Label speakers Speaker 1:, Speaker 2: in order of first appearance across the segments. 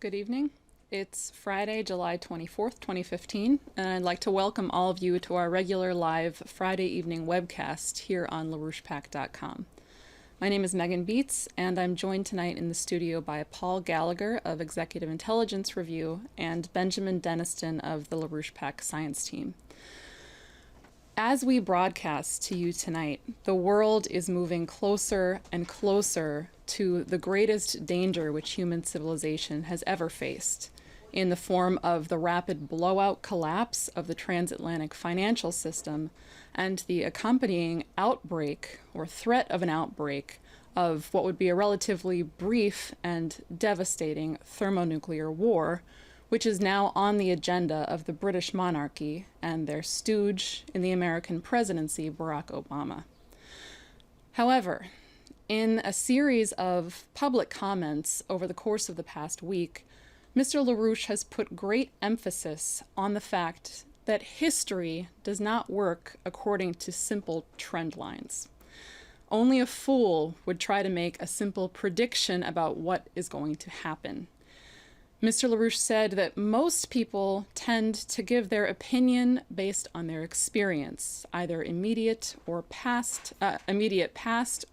Speaker 1: Good evening. It's Friday, July 24th, 2015, and I'd like to welcome all of you to our regular live Friday evening webcast here on LaRouchepack.com. My name is Megan Beats, and I'm joined tonight in the studio by Paul Gallagher of Executive Intelligence Review and Benjamin Deniston of the LaRouche Pack Science Team. As we broadcast to you tonight, the world is moving closer and closer to the greatest danger which human civilization has ever faced, in the form of the rapid blowout collapse of the transatlantic financial system and the accompanying outbreak or threat of an outbreak of what would be a relatively brief and devastating thermonuclear war, which is now on the agenda of the British monarchy and their stooge in the American presidency, Barack Obama. However, in a series of public comments over the course of the past week, Mr. LaRouche has put great emphasis on the fact that history does not work according to simple trend lines. Only a fool would try to make a simple prediction about what is going to happen. Mr. LaRouche said that most people tend to give their opinion based on their experience, either immediate past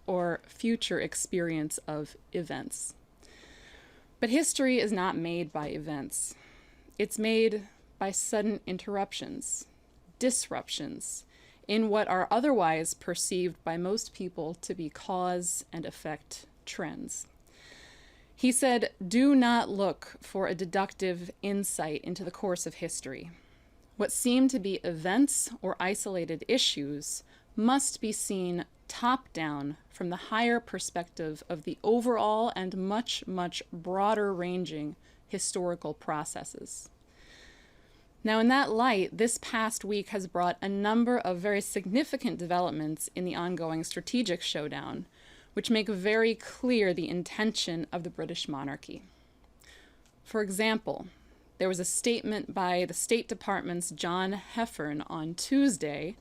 Speaker 1: or future experience of events. But history is not made by events. It's made by sudden interruptions, disruptions, in what are otherwise perceived by most people to be cause and effect trends. He said, "Do not look for a deductive insight into the course of history. What seem to be events or isolated issues must be seen top-down from the higher perspective of the overall and much, much broader-ranging historical processes." Now, in that light, this past week has brought a number of very significant developments in the ongoing strategic showdown, which make very clear the intention of the British monarchy. For example, there was a statement by the State Department's John Heffern on Tuesday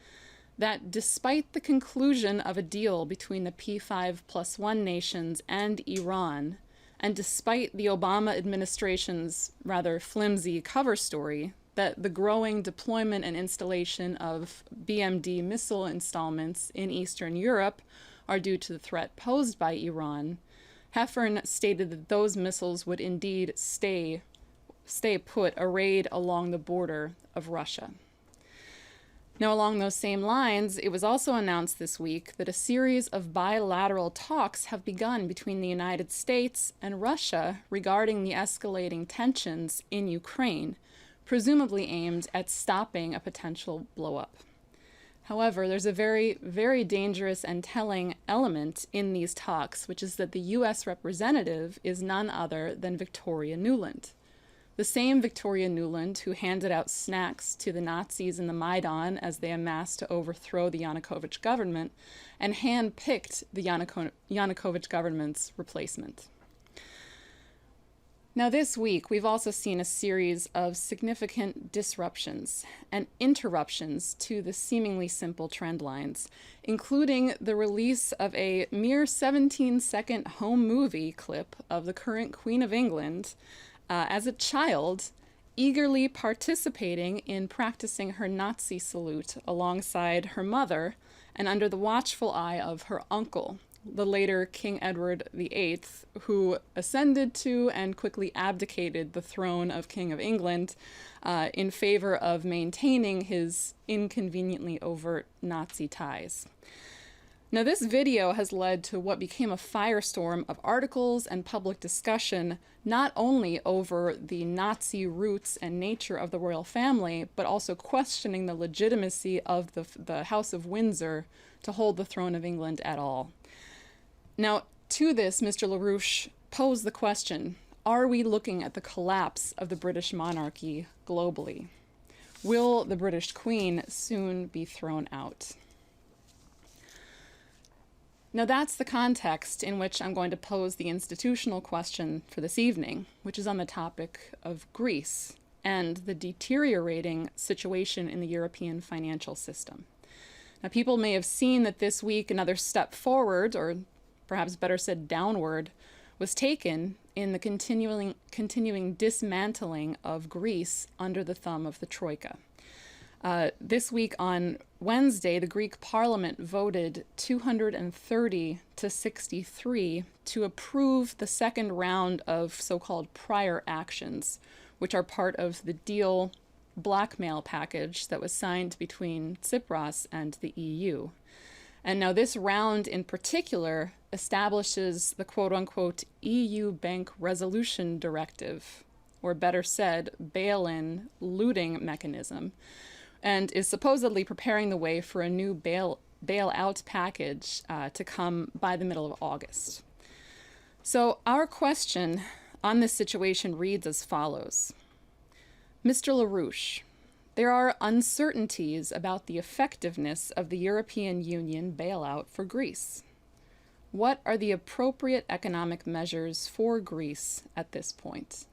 Speaker 1: that despite the conclusion of a deal between the P5+1 nations and Iran, and despite the Obama administration's rather flimsy cover story that the growing deployment and installation of BMD missile installments in Eastern Europe are due to the threat posed by Iran, Heffern stated that those missiles would indeed stay put arrayed along the border of Russia. Now, along those same lines, it was also announced this week that a series of bilateral talks have begun between the United States and Russia regarding the escalating tensions in Ukraine, presumably aimed at stopping a potential blow-up. However, there's a very, very dangerous and telling element in these talks, which is that the U.S. representative is none other than Victoria Nuland. The same Victoria Nuland who handed out snacks to the Nazis in the Maidan as they amassed to overthrow the Yanukovych government and handpicked the Yanukovych government's replacement. Now, this week, we've also seen a series of significant disruptions and interruptions to the seemingly simple trend lines, including the release of a mere 17-second home movie clip of the current Queen of England as a child, eagerly participating in practicing her Nazi salute alongside her mother and under the watchful eye of her uncle, the later King Edward VIII, who ascended to and quickly abdicated the throne of King of England in favor of maintaining his inconveniently overt Nazi ties. Now, this video has led to what became a firestorm of articles and public discussion, not only over the Nazi roots and nature of the royal family, but also questioning the legitimacy of the House of Windsor to hold the throne of England at all. Now, to this, Mr. LaRouche posed the question, Are we looking at the collapse of the British monarchy globally? Will the British Queen soon be thrown out? Now that's the context in which I'm going to pose the institutional question for this evening, which is on the topic of Greece and the deteriorating situation in the European financial system. Now, people may have seen that this week another step forward, or perhaps better said downward, was taken in the continuing dismantling of Greece under the thumb of the Troika. This week on Wednesday, the Greek parliament voted 230 to 63 to approve the second round of so-called prior actions, which are part of the deal blackmail package that was signed between Tsipras and the EU. And now this round in particular establishes the quote-unquote EU Bank Resolution Directive, or better said, bail-in looting mechanism, and is supposedly preparing the way for a new bailout package to come by the middle of August. So our question on this situation reads as follows. Mr. LaRouche, there are uncertainties about the effectiveness of the European Union bailout for Greece. What are the appropriate economic measures for Greece at this point?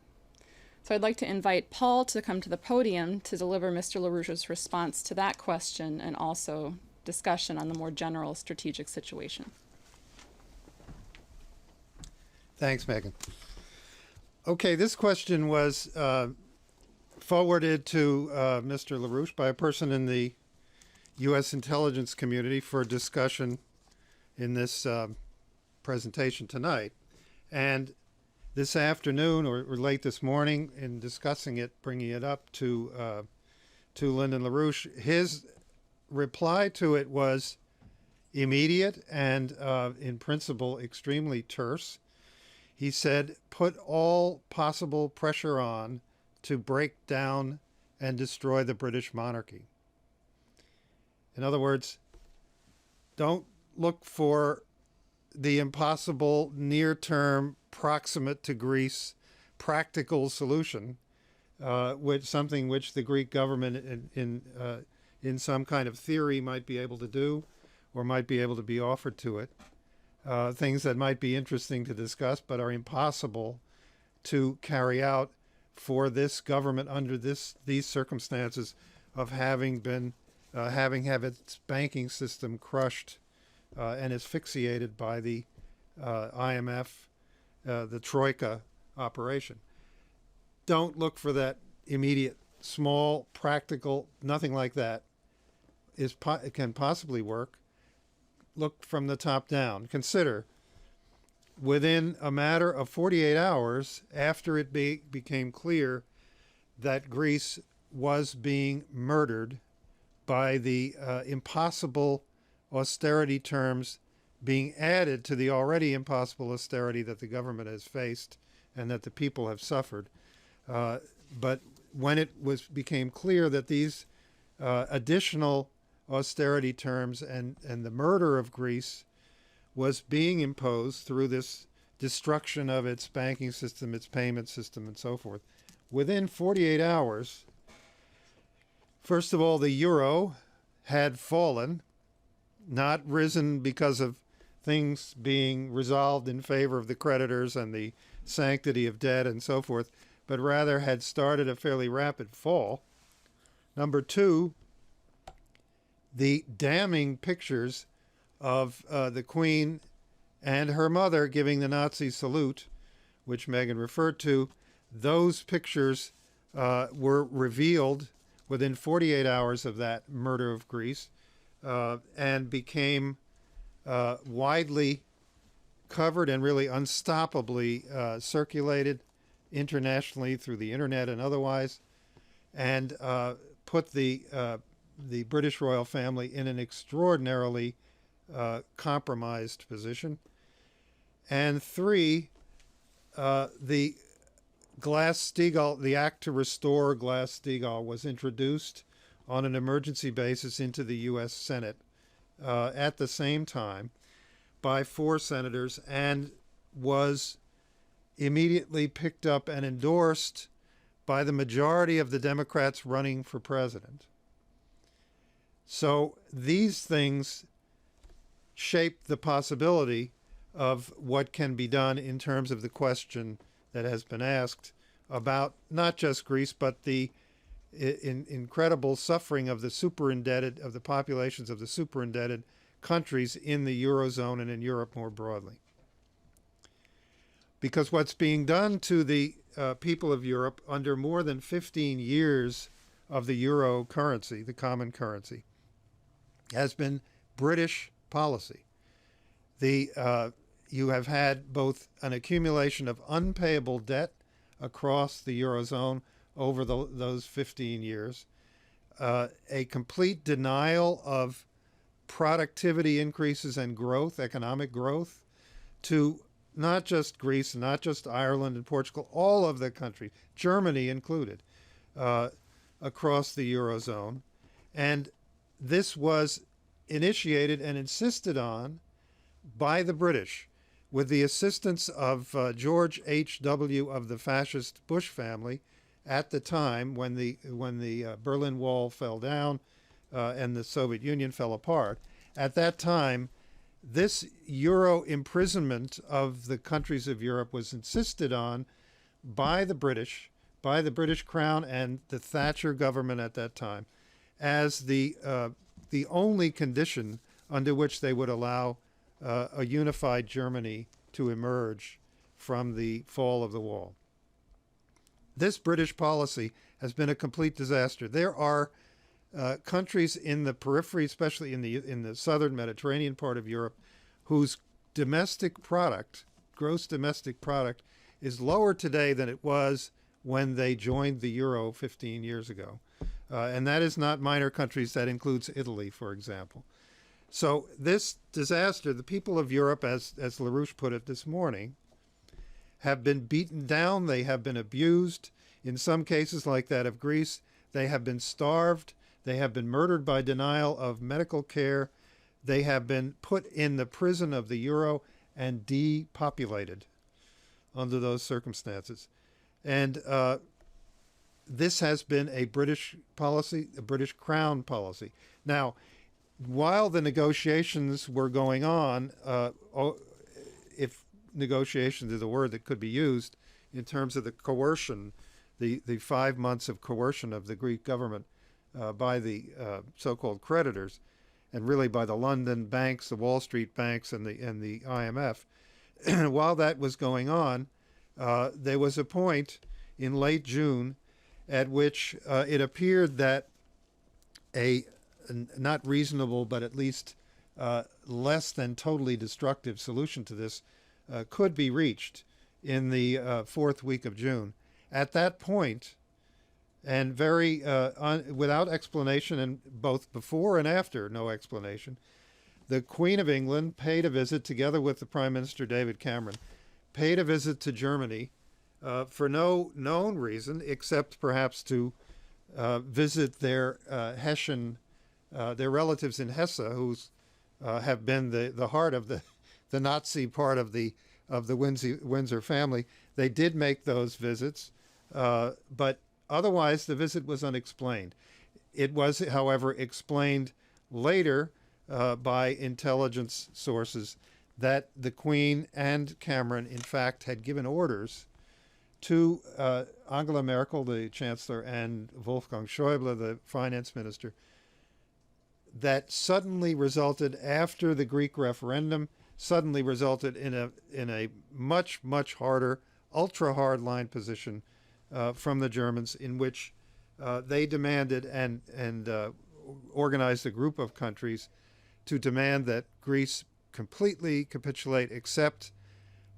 Speaker 1: So I'd like to invite Paul to come to the podium to deliver Mr. LaRouche's response to that question and also discussion on the more general strategic situation.
Speaker 2: Thanks, Megan. Okay, this question was forwarded to Mr. LaRouche by a person in the U.S. intelligence community for discussion in this presentation tonight. And this afternoon or late this morning, in discussing it, bringing it up to Lyndon LaRouche, his reply to it was immediate and, in principle, extremely terse. He said, put all possible pressure on to break down and destroy the British monarchy. In other words, don't look for the impossible, near-term, proximate to Greece, practical solution, something which the Greek government in some kind of theory might be able to do or might be able to be offered to it. Things that might be interesting to discuss but are impossible to carry out for this government under these circumstances of having its banking system crushed and asphyxiated by the IMF, the Troika operation. Don't look for that immediate, small, practical, nothing like that it can possibly work. Look from the top down. Consider, within a matter of 48 hours after it became clear that Greece was being murdered by the impossible austerity terms being added to the already impossible austerity that the government has faced and that the people have suffered. But when it became clear that these additional austerity terms and the murder of Greece was being imposed through this destruction of its banking system, its payment system, and so forth, within 48 hours, first of all, the euro had fallen, not risen because of things being resolved in favor of the creditors and the sanctity of debt and so forth, but rather had started a fairly rapid fall. Number two, the damning pictures of the Queen and her mother giving the Nazi salute, which Megan referred to, those pictures were revealed within 48 hours of that murder of Greece and became widely covered and really unstoppably circulated internationally through the internet and otherwise, and put the British royal family in an extraordinarily compromised position. And three, the Glass-Steagall, the act to restore Glass-Steagall was introduced on an emergency basis into the U.S. Senate at the same time by 4 senators and was immediately picked up and endorsed by the majority of the Democrats running for president. So these things shape the possibility of what can be done in terms of the question that has been asked about not just Greece, but the incredible suffering of the super indebted, of the populations of the super indebted countries in the Eurozone and in Europe more broadly. Because what's being done to the people of Europe under more than 15 years of the euro currency, the common currency, has been British policy. You have had both an accumulation of unpayable debt across the Eurozone over those 15 years, a complete denial of productivity increases and growth, economic growth, to not just Greece, not just Ireland and Portugal, all of the countries, Germany included, across the Eurozone. And this was initiated and insisted on by the British, with the assistance of George H.W. of the fascist Bush family at the time when the Berlin Wall fell down and the Soviet Union fell apart. At that time, this euro imprisonment of the countries of Europe was insisted on by the British Crown and the Thatcher government at that time, as the only condition under which they would allow a unified Germany to emerge from the fall of the wall. This British policy has been a complete disaster. There are countries in the periphery, especially in the southern Mediterranean part of Europe, whose domestic product, gross domestic product, is lower today than it was when they joined the euro 15 years ago. And that is not minor countries. That includes Italy, for example. So this disaster, the people of Europe, as LaRouche put it this morning, have been beaten down. They have been abused. In some cases, like that of Greece, they have been starved. They have been murdered by denial of medical care. They have been put in the prison of the euro and depopulated under those circumstances. And this has been a British policy, a British Crown policy. Now, while the negotiations were going on, if negotiations is a word that could be used in terms of the coercion, the 5 months of coercion of the Greek government by the so-called creditors, and really by the London banks, the Wall Street banks, and the IMF. While that was going on, there was a point in late June at which it appeared that a not reasonable, but at least less than totally destructive solution to this could be reached in the fourth week of June. At that point, and without explanation, and both before and after no explanation, the Queen of England paid a visit, together with the Prime Minister David Cameron, paid a visit to Germany for no known reason, except perhaps to visit their their relatives in Hesse, who have been the heart of the Nazi part of the Windsor family. They did make those visits, but otherwise the visit was unexplained. It was, however, explained later by intelligence sources that the Queen and Cameron, in fact, had given orders to Angela Merkel, the Chancellor, and Wolfgang Schäuble, the Finance Minister, that suddenly resulted, after the Greek referendum, suddenly resulted in a much, much harder, ultra hard line position from the Germans, in which they demanded and organized a group of countries to demand that Greece completely capitulate, accept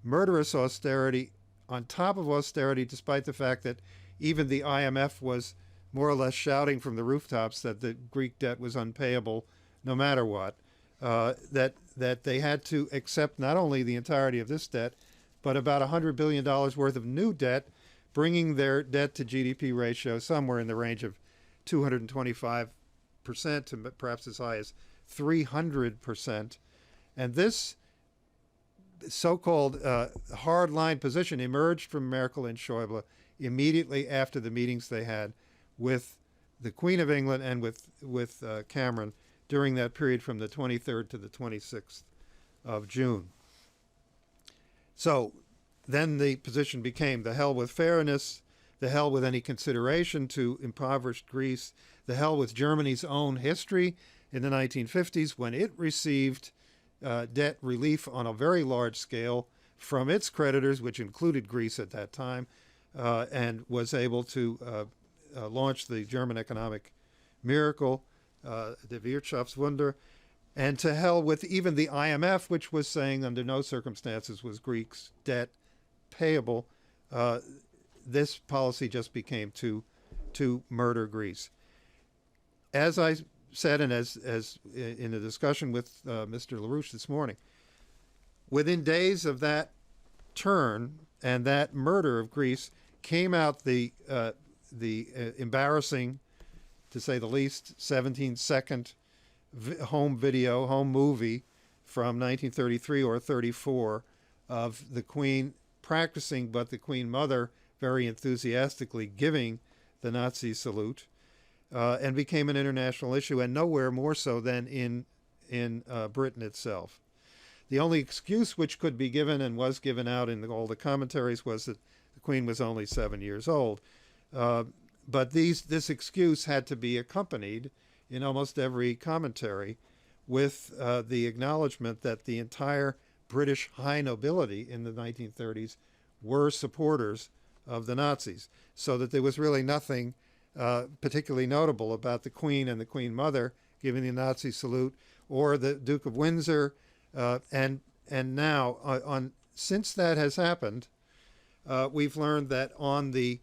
Speaker 2: murderous austerity on top of austerity, despite the fact that even the IMF was more or less shouting from the rooftops that the Greek debt was unpayable no matter what, that they had to accept not only the entirety of this debt, but about $100 billion worth of new debt, bringing their debt to GDP ratio somewhere in the range of 225% to perhaps as high as 300%. And this so-called hard-line position emerged from Merkel and Schäuble immediately after the meetings they had with the Queen of England and with Cameron during that period from the 23rd to the 26th of June. So then the position became the hell with fairness, the hell with any consideration to impoverished Greece, the hell with Germany's own history in the 1950s when it received debt relief on a very large scale from its creditors, which included Greece at that time, and was able to launch the German economic miracle, the Wirtschaftswunder, and to hell with even the IMF, which was saying under no circumstances was Greeks' debt payable. This policy just became to murder Greece. As I said, and as in a discussion with Mr. LaRouche this morning, within days of that turn and that murder of Greece came out the embarrassing, to say the least, 17-second home movie from 1933 or 34 of the Queen practicing, but the Queen Mother very enthusiastically giving the Nazi salute, and became an international issue, and nowhere more so than in Britain itself. The only excuse which could be given and was given out in all the commentaries was that the Queen was only 7 years old. But this excuse had to be accompanied in almost every commentary with the acknowledgement that the entire British high nobility in the 1930s were supporters of the Nazis, so that there was really nothing particularly notable about the Queen and the Queen Mother giving the Nazi salute, or the Duke of Windsor, and now since that has happened, we've learned that on the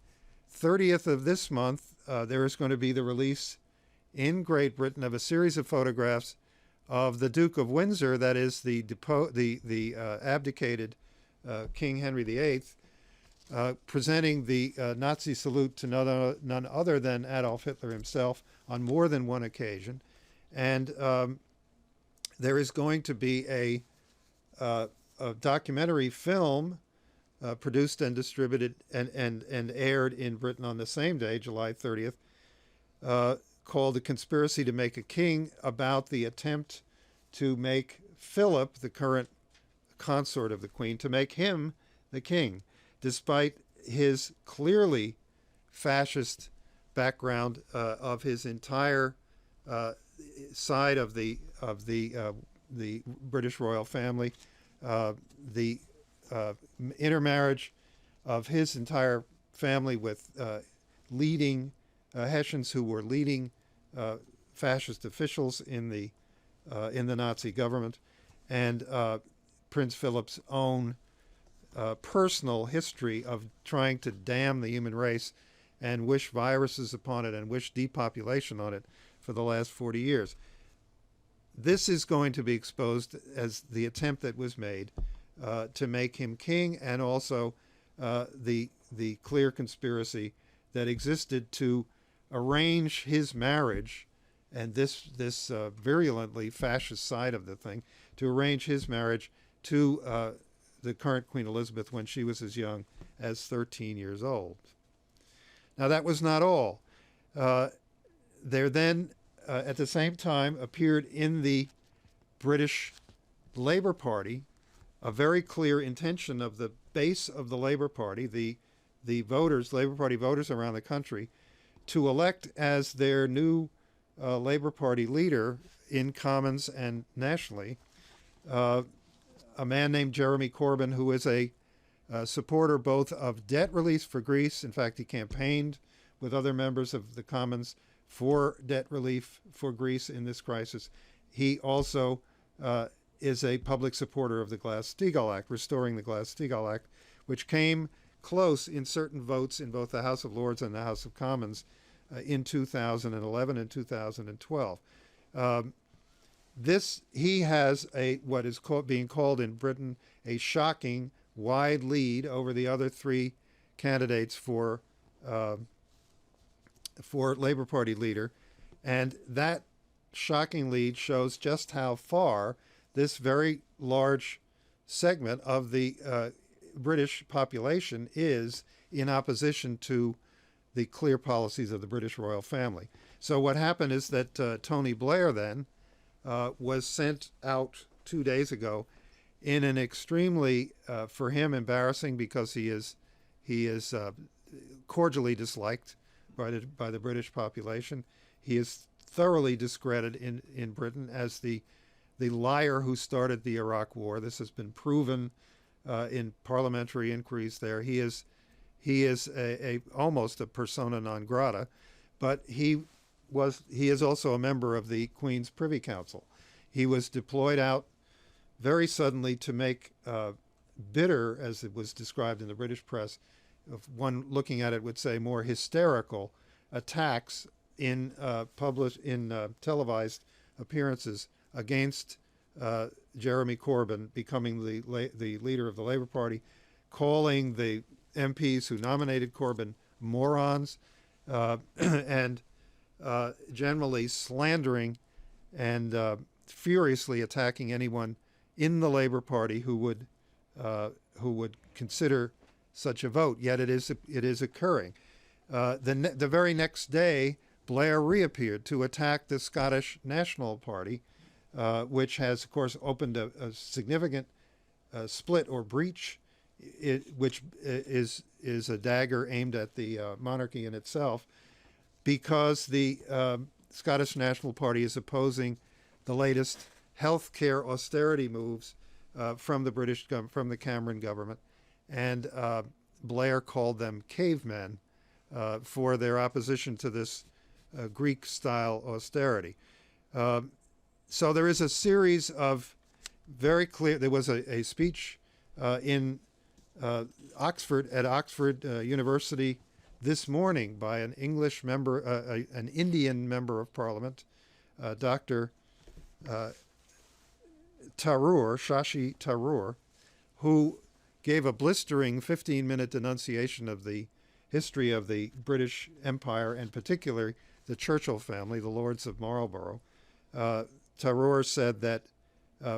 Speaker 2: 30th of this month there is going to be the release in Great Britain of a series of photographs of the Duke of Windsor, that is the abdicated King Henry VIII, presenting the Nazi salute to none other than Adolf Hitler himself on more than one occasion. And there is going to be a documentary film produced and distributed and aired in Britain on the same day, July 30th, called The Conspiracy to Make a King, about the attempt to make Philip, the current consort of the Queen, to make him the king, despite his clearly fascist background of his entire side of the British royal family, the intermarriage of his entire family with leading Hessians who were leading fascist officials in the Nazi government, and Prince Philip's own personal history of trying to damn the human race and wish viruses upon it and wish depopulation on it for the last 40 years. This is going to be exposed as the attempt that was made to make him king, and also the clear conspiracy that existed to arrange his marriage, and this virulently fascist side of the thing, to arrange his marriage to the current Queen Elizabeth when she was as young as 13 years old. Now, that was not all. There then, at the same time, appeared in the British Labour Party a very clear intention of the base of the Labour Party, the voters, Labour Party voters around the country, to elect as their new Labour Party leader in Commons and nationally a man named Jeremy Corbyn, who is a supporter both of debt relief for Greece. In fact, he campaigned with other members of the Commons for debt relief for Greece in this crisis. He also is a public supporter of the Glass-Steagall Act, restoring the Glass-Steagall Act, which came close in certain votes in both the House of Lords and the House of Commons in 2011 and 2012. He has what is being called in Britain a shocking wide lead over the other three candidates for Labour Party leader, and that shocking lead shows just how far this very large segment of the British population is in opposition to the clear policies of the British royal family. So what happened is that Tony Blair then was sent out 2 days ago in an extremely, for him, embarrassing, because he is cordially disliked by the British population. He is thoroughly discredited in Britain as the liar who started the Iraq War. This has been proven in parliamentary inquiries there. He is almost a persona non grata, but he is also a member of the Queen's Privy Council. He was deployed out very suddenly to make bitter, as it was described in the British press, if one looking at it would say more hysterical attacks in televised appearances against Jeremy Corbyn becoming the leader of the Labour Party, calling the MPs who nominated Corbyn morons, and generally slandering and furiously attacking anyone in the Labour Party who would consider such a vote. Yet it is occurring. The very next day, Blair reappeared to attack the Scottish National Party, which has, of course, opened a significant split or breach, which is a dagger aimed at the monarchy in itself, because the Scottish National Party is opposing the latest healthcare austerity moves from the Cameron government, and Blair called them cavemen for their opposition to this Greek-style austerity. So there is a series of very clear. There was a speech in Oxford University this morning by an English member, an Indian member of Parliament, Dr. Shashi Tharoor, who gave a blistering 15-minute denunciation of the history of the British Empire, and particularly the Churchill family, the Lords of Marlborough. Tharoor said that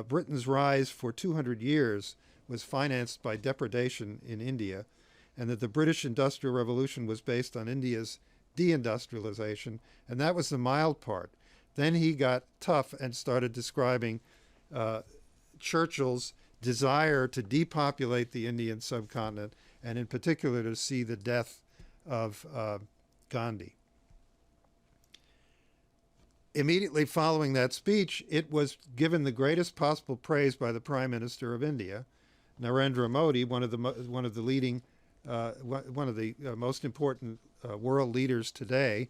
Speaker 2: Britain's rise for 200 years was financed by depredation in India, and that the British Industrial Revolution was based on India's deindustrialization, and that was the mild part. Then he got tough and started describing Churchill's desire to depopulate the Indian subcontinent, and in particular to see the death of Gandhi. Immediately following that speech, it was given the greatest possible praise by the Prime Minister of India, Narendra Modi, one of the most important world leaders today,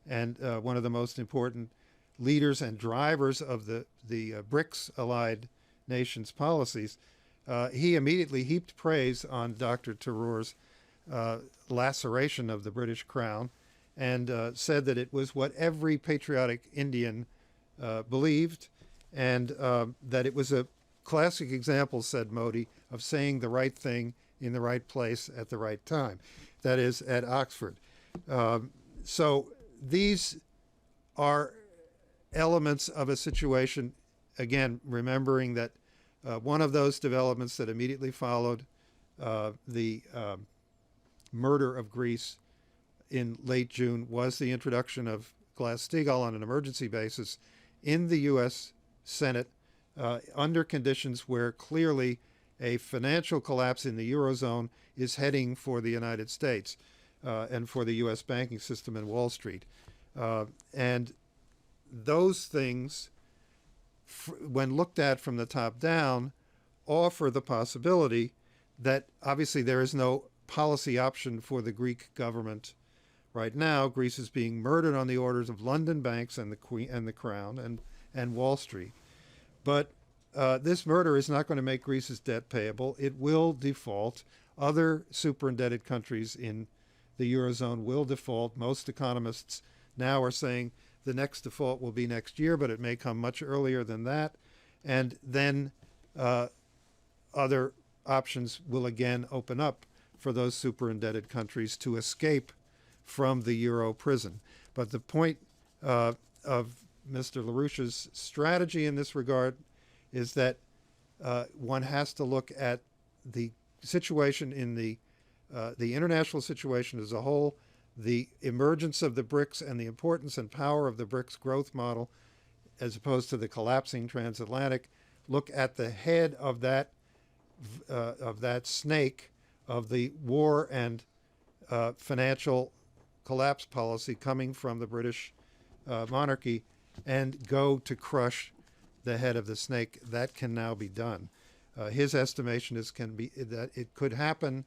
Speaker 2: and one of the most important leaders and drivers of the BRICS-allied nations' policies. He immediately heaped praise on Dr. Tharoor's laceration of the British crown, and said that it was what every patriotic Indian believed, and that it was a classic example, said Modi, of saying the right thing in the right place at the right time, that is, at Oxford. So these are elements of a situation, again, remembering that one of those developments that immediately followed the murder of Greece in late June was the introduction of Glass-Steagall on an emergency basis in the U.S. Senate under conditions where clearly a financial collapse in the Eurozone is heading for the United States and for the U.S. banking system and Wall Street. And those things, when looked at from the top down, offer the possibility that obviously there is no policy option for the Greek government right now. Greece is being murdered on the orders of London banks and the Queen and the Crown and Wall Street. But this murder is not going to make Greece's debt payable. It will default. Other super-indebted countries in the Eurozone will default. Most economists now are saying the next default will be next year, but it may come much earlier than that. And then other options will again open up for those super-indebted countries to escape from the Euro prison. But the point of Mr. LaRouche's strategy in this regard is that one has to look at the situation in the international situation as a whole, the emergence of the BRICS and the importance and power of the BRICS growth model, as opposed to the collapsing transatlantic. Look at the head of that snake of the war and financial collapse policy coming from the British monarchy, and go to crush the head of the snake. That can now be done. His estimation is that it could happen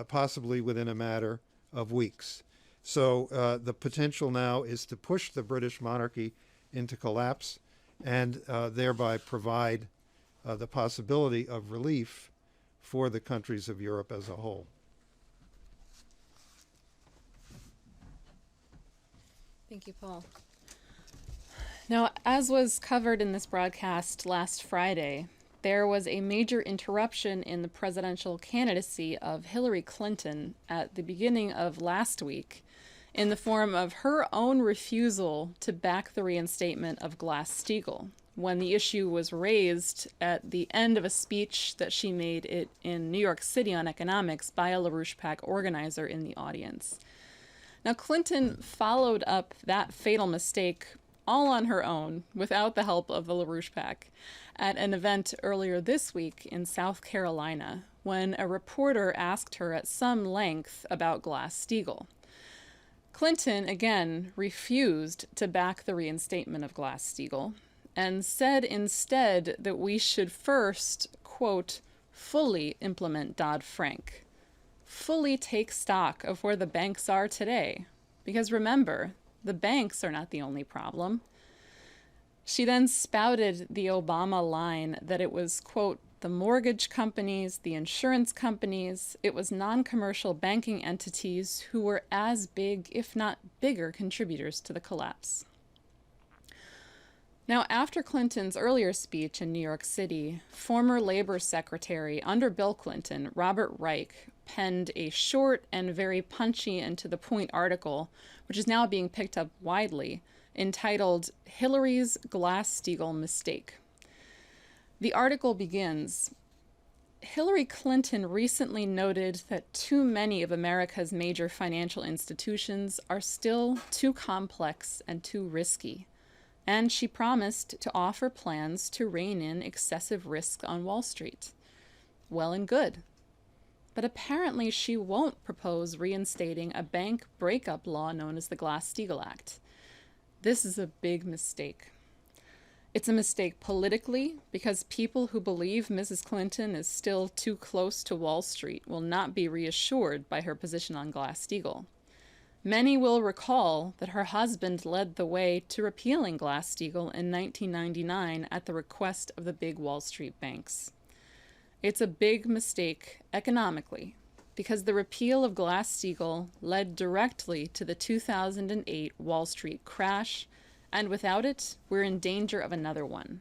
Speaker 2: possibly within a matter of weeks. So the potential now is to push the British monarchy into collapse and thereby provide the possibility of relief for the countries of Europe as a whole.
Speaker 1: Thank you, Paul. Now, as was covered in this broadcast last Friday, there was a major interruption in the presidential candidacy of Hillary Clinton at the beginning of last week in the form of her own refusal to back the reinstatement of Glass-Steagall when the issue was raised at the end of a speech that she made in New York City on economics by a LaRouche PAC organizer in the audience. Now, Clinton followed up that fatal mistake all on her own, without the help of the LaRouche PAC, at an event earlier this week in South Carolina, when a reporter asked her at some length about Glass-Steagall. Clinton, again, refused to back the reinstatement of Glass-Steagall, and said instead that we should first, quote, fully implement Dodd-Frank, fully take stock of where the banks are today. Because remember, the banks are not the only problem. She then spouted the Obama line that it was, quote, the mortgage companies, the insurance companies, it was non-commercial banking entities who were as big, if not bigger, contributors to the collapse. Now, after Clinton's earlier speech in New York City, former Labor Secretary under Bill Clinton, Robert Reich, penned a short and very punchy and to the point article, which is now being picked up widely, entitled Hillary's Glass-Steagall Mistake. The article begins, Hillary Clinton recently noted that too many of America's major financial institutions are still too complex and too risky, and she promised to offer plans to rein in excessive risk on Wall Street. Well and good. But apparently she won't propose reinstating a bank breakup law known as the Glass-Steagall Act. This is a big mistake. It's a mistake politically because people who believe Mrs. Clinton is still too close to Wall Street will not be reassured by her position on Glass-Steagall. Many will recall that her husband led the way to repealing Glass-Steagall in 1999 at the request of the big Wall Street banks. It's a big mistake economically because the repeal of Glass-Steagall led directly to the 2008 Wall Street crash, and without it, we're in danger of another one.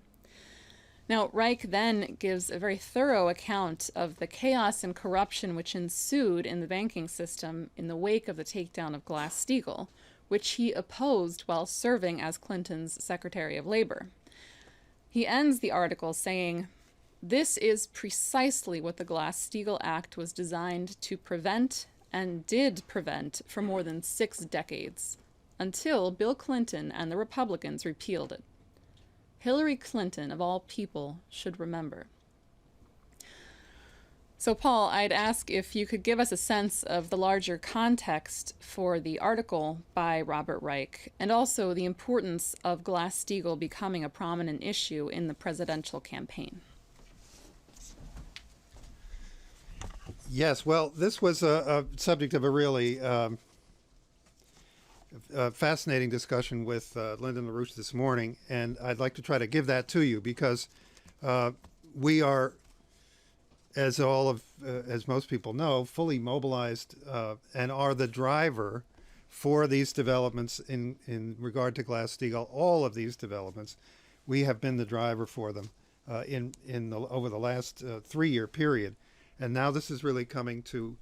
Speaker 1: Now, Reich then gives a very thorough account of the chaos and corruption which ensued in the banking system in the wake of the takedown of Glass-Steagall, which he opposed while serving as Clinton's Secretary of Labor. He ends the article saying, "This is precisely what the Glass-Steagall Act was designed to prevent and did prevent for more than 6 decades, until Bill Clinton and the Republicans repealed it. Hillary Clinton, of all people, should remember." So, Paul, I'd ask if you could give us a sense of the larger context for the article by Robert Reich, and also the importance of Glass-Steagall becoming a prominent issue in the presidential campaign.
Speaker 2: Yes, well, this was a subject of a really fascinating discussion with Lyndon LaRouche this morning, and I'd like to try to give that to you because we are, as most people know, fully mobilized and are the driver for these developments in regard to Glass-Steagall. All of these developments, we have been the driver for them over the last 3-year period. And now this is really coming to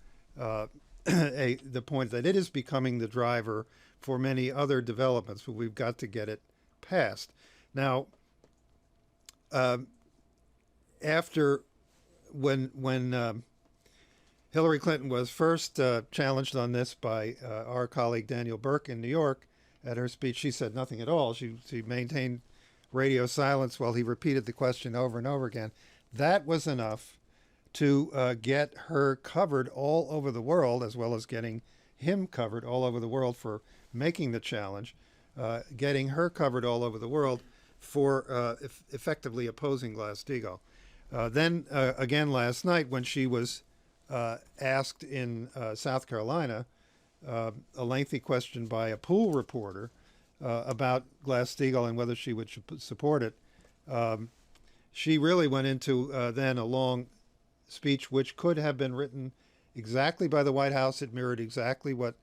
Speaker 2: the point that it is becoming the driver for many other developments, but we've got to get it passed. Now, after when Hillary Clinton was first challenged on this by our colleague Daniel Burke in New York at her speech, she said nothing at all. She maintained radio silence while he repeated the question over and over again. That was enough to get her covered all over the world, as well as getting him covered all over the world for making the challenge, getting her covered all over the world for effectively opposing Glass-Steagall. Then again last night when she was asked in South Carolina a lengthy question by a pool reporter about Glass-Steagall and whether she would support it, she really went into then a long speech which could have been written exactly by the White House. It mirrored exactly what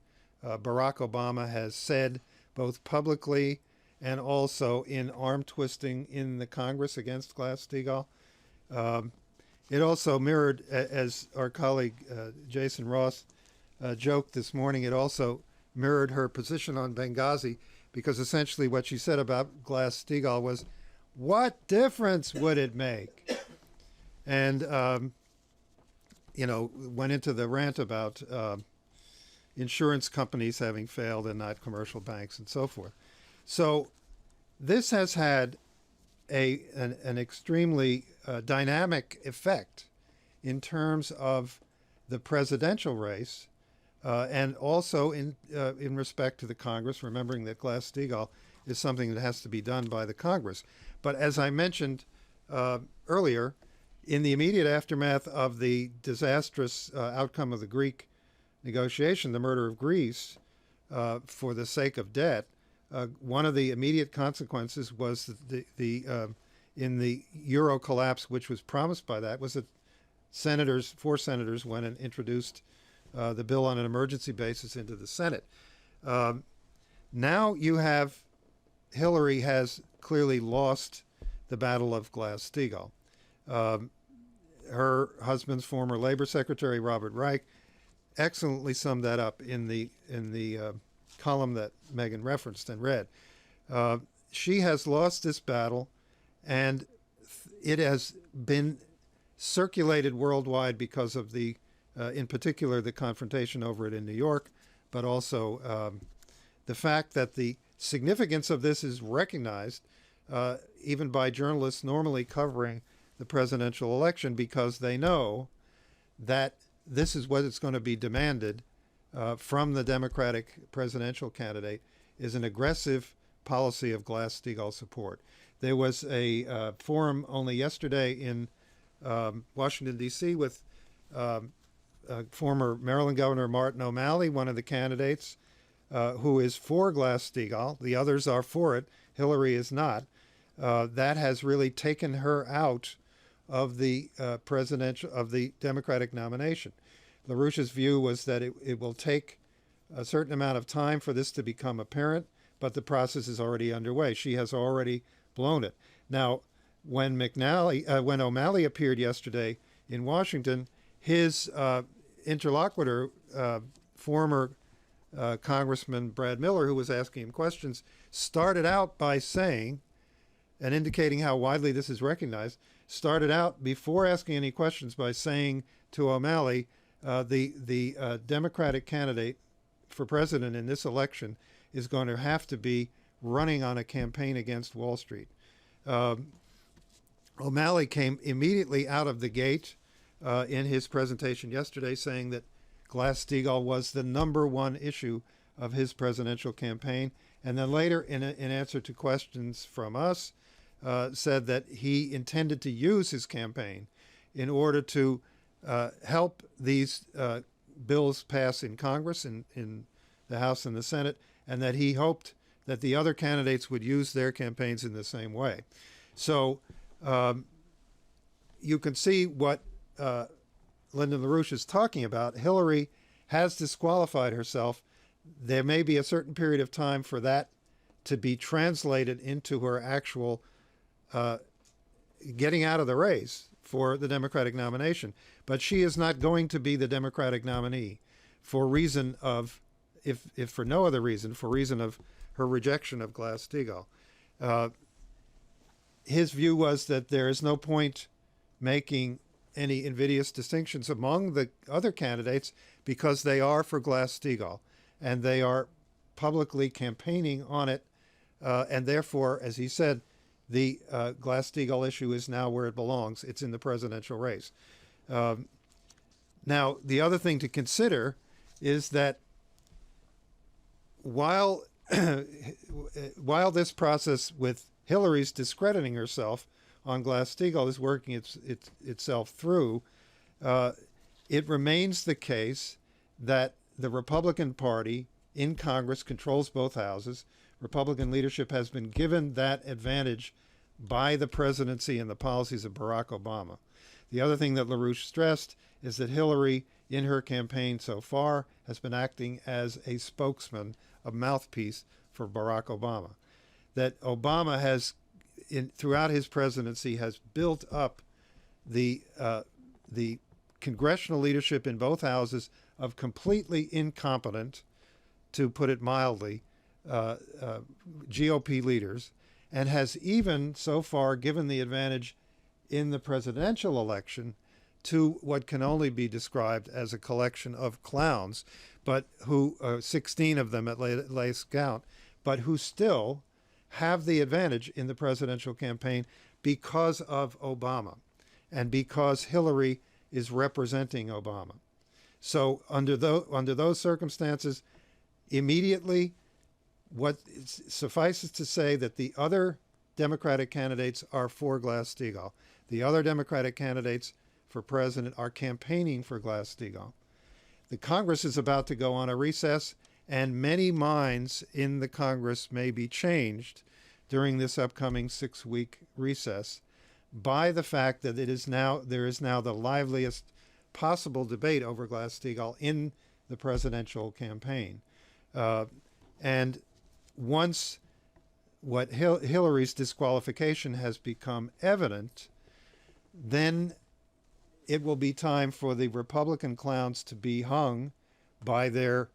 Speaker 2: Barack Obama has said, both publicly and also in arm twisting in the Congress against Glass-Steagall. It also mirrored, as our colleague Jason Ross joked this morning, it also mirrored her position on Benghazi, because essentially what she said about Glass-Steagall was, what difference would it make? And, went into the rant about insurance companies having failed and not commercial banks and so forth. So this has had an extremely dynamic effect in terms of the presidential race, and also in respect to the Congress, remembering that Glass-Steagall is something that has to be done by the Congress. But as I mentioned earlier, in the immediate aftermath of the disastrous outcome of the Greek negotiation, the murder of Greece, for the sake of debt, one of the immediate consequences was in the euro collapse, which was promised by that, was that four senators went and introduced the bill on an emergency basis into the Senate. Now you have Hillary has clearly lost the battle of Glass-Steagall. Her husband's former labor secretary, Robert Reich, excellently summed that up in the column that Megan referenced and read. She has lost this battle, and it has been circulated worldwide because of in particular, the confrontation over it in New York, but also the fact that the significance of this is recognized even by journalists normally covering the presidential election, because they know that this is what is going to be demanded from the Democratic presidential candidate, is an aggressive policy of Glass-Steagall support. There was a forum only yesterday in Washington, D.C. with former Maryland Governor Martin O'Malley, one of the candidates, who is for Glass-Steagall. The others are for it. Hillary is not. That has really taken her out of the Democratic nomination. LaRouche's view was that it will take a certain amount of time for this to become apparent, but the process is already underway. She has already blown it. Now, when O'Malley appeared yesterday in Washington, his interlocutor, former Congressman Brad Miller, who was asking him questions, started out by saying, and indicating how widely this is recognized, started out before asking any questions by saying to O'Malley, the Democratic candidate for president in this election is going to have to be running on a campaign against Wall Street. O'Malley came immediately out of the gate in his presentation yesterday, saying that Glass-Steagall was the number one issue of his presidential campaign, and then later, in answer to questions from us, said that he intended to use his campaign in order to help these bills pass in Congress, in the House and the Senate, and that he hoped that the other candidates would use their campaigns in the same way. So you can see what Lyndon LaRouche is talking about. Hillary has disqualified herself. There may be a certain period of time for that to be translated into her actual getting out of the race for the Democratic nomination. But she is not going to be the Democratic nominee for reason of, if for no other reason, for reason of her rejection of Glass-Steagall. His view was that there is no point making any invidious distinctions among the other candidates because they are for Glass-Steagall, and they are publicly campaigning on it. And therefore, as he said, the Glass-Steagall issue is now where it belongs. It's in the presidential race. Now, the other thing to consider is that while this process with Hillary's discrediting herself on Glass-Steagall is working itself through, it remains the case that the Republican Party in Congress controls both houses. Republican leadership has been given that advantage by the presidency and the policies of Barack Obama. The other thing that LaRouche stressed is that Hillary, in her campaign so far, has been acting as a spokesman, a mouthpiece for Barack Obama. That Obama has, throughout his presidency, has built up the congressional leadership in both houses of completely incompetent, to put it mildly, GOP leaders, and has even so far given the advantage in the presidential election to what can only be described as a collection of clowns, but who, 16 of them at latest count, but who still have the advantage in the presidential campaign because of Obama and because Hillary is representing Obama. So under those circumstances, immediately, what suffices to say that the other Democratic candidates are for Glass-Steagall. The other Democratic candidates for president are campaigning for Glass-Steagall. The Congress is about to go on a recess, and many minds in the Congress may be changed during this upcoming 6-week recess by the fact that there is now the liveliest possible debate over Glass-Steagall in the presidential campaign. And once what Hillary's disqualification has become evident, then it will be time for the Republican clowns to be hung by their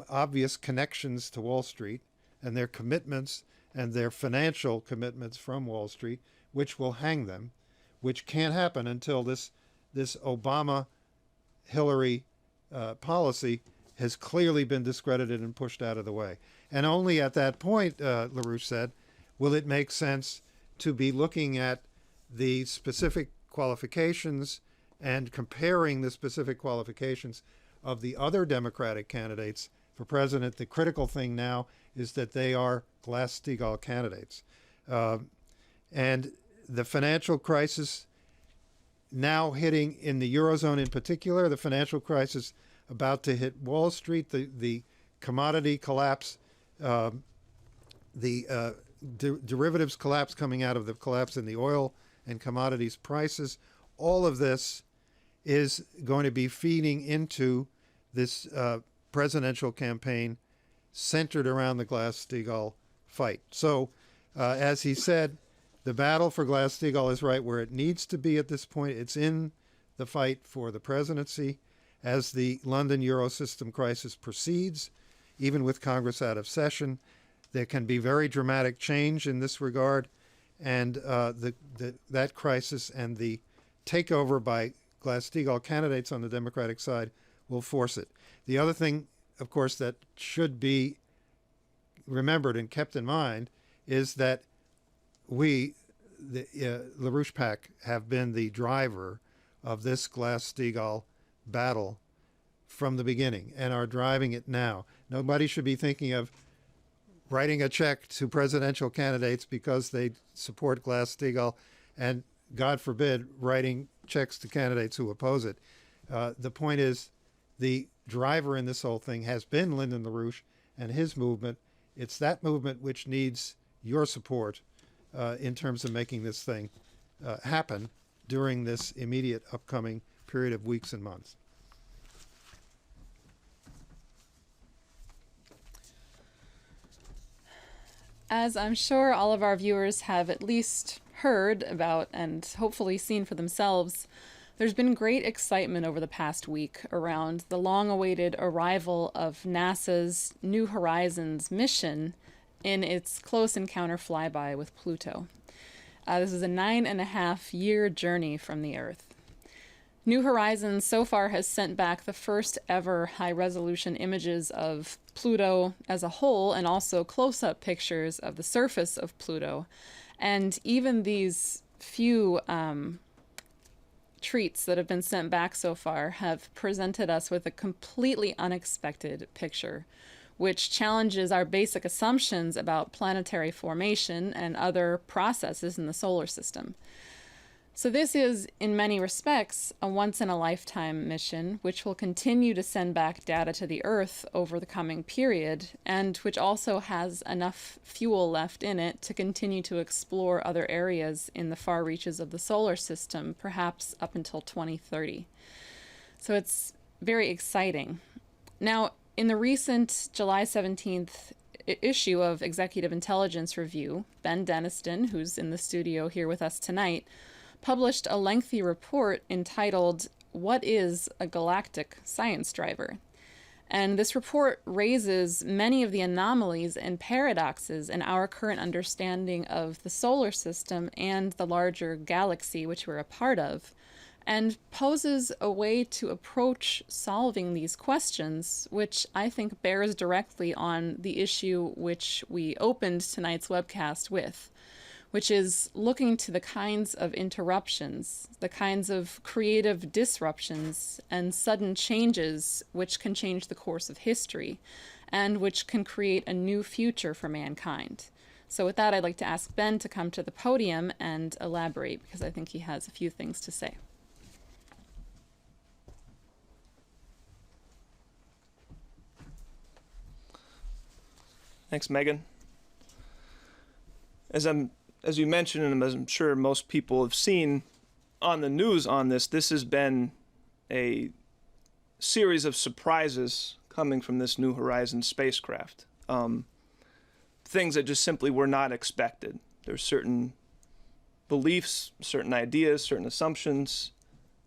Speaker 2: obvious connections to Wall Street and their commitments and their financial commitments from Wall Street, which will hang them, which can't happen until this Obama-Hillary policy has clearly been discredited and pushed out of the way. And only at that point, LaRouche said, will it make sense to be looking at the specific qualifications and comparing the specific qualifications of the other Democratic candidates for president. The critical thing now is that they are Glass-Steagall candidates. And the financial crisis now hitting in the Eurozone in particular, the financial crisis about to hit Wall Street, the commodity collapse, derivatives collapse coming out of the collapse in the oil and commodities prices, all of this is going to be feeding into this presidential campaign centered around the Glass-Steagall fight. So, as he said, the battle for Glass-Steagall is right where it needs to be at this point. It's in the fight for the presidency. As the London Eurosystem crisis proceeds, even with Congress out of session, there can be very dramatic change in this regard, and that crisis and the takeover by Glass-Steagall candidates on the Democratic side will force it. The other thing, of course, that should be remembered and kept in mind is that we, the LaRouche PAC, have been the driver of this Glass-Steagall battle from the beginning and are driving it now. Nobody should be thinking of writing a check to presidential candidates because they support Glass-Steagall and, God forbid, writing checks to candidates who oppose it. The point is, the driver in this whole thing has been Lyndon LaRouche and his movement. It's that movement which needs your support in terms of making this thing happen during this immediate upcoming period of weeks and months.
Speaker 1: As I'm sure all of our viewers have at least heard about and hopefully seen for themselves, there's been great excitement over the past week around the long-awaited arrival of NASA's New Horizons mission in its close encounter flyby with Pluto. This is a 9.5-year journey from the Earth. New Horizons so far has sent back the first ever high-resolution images of Pluto as a whole, and also close-up pictures of the surface of Pluto. And even these few treats that have been sent back so far have presented us with a completely unexpected picture, which challenges our basic assumptions about planetary formation and other processes in the solar system. So this is, in many respects, a once-in-a-lifetime mission, which will continue to send back data to the Earth over the coming period, and which also has enough fuel left in it to continue to explore other areas in the far reaches of the solar system, perhaps up until 2030. So it's very exciting. Now, in the recent July 17th issue of Executive Intelligence Review, Ben Deniston, who's in the studio here with us tonight, published a lengthy report entitled, "What is a Galactic Science Driver?" And this report raises many of the anomalies and paradoxes in our current understanding of the solar system and the larger galaxy which we're a part of, and poses a way to approach solving these questions, which I think bears directly on the issue which we opened tonight's webcast with, which is looking to the kinds of interruptions, the kinds of creative disruptions and sudden changes which can change the course of history and which can create a new future for mankind. So with that, I'd like to ask Ben to come to the podium and elaborate, because I think he has a few things to say.
Speaker 3: Thanks, Megan. As you mentioned, and as I'm sure most people have seen on the news on this has been a series of surprises coming from this New Horizons spacecraft. Things that just simply were not expected. There's certain beliefs, certain ideas, certain assumptions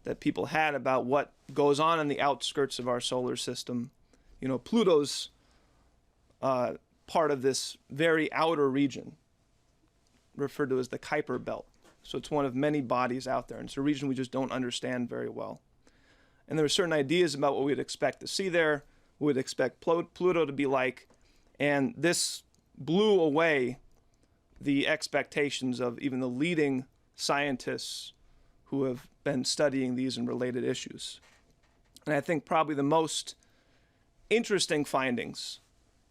Speaker 3: that people had about what goes on in the outskirts of our solar system. You know, Pluto's part of this very outer region, referred to as the Kuiper Belt. So it's one of many bodies out there, and it's a region we just don't understand very well. And there are certain ideas about what we'd expect to see there, what we'd expect Pluto to be like, and this blew away the expectations of even the leading scientists who have been studying these and related issues. And I think probably the most interesting findings,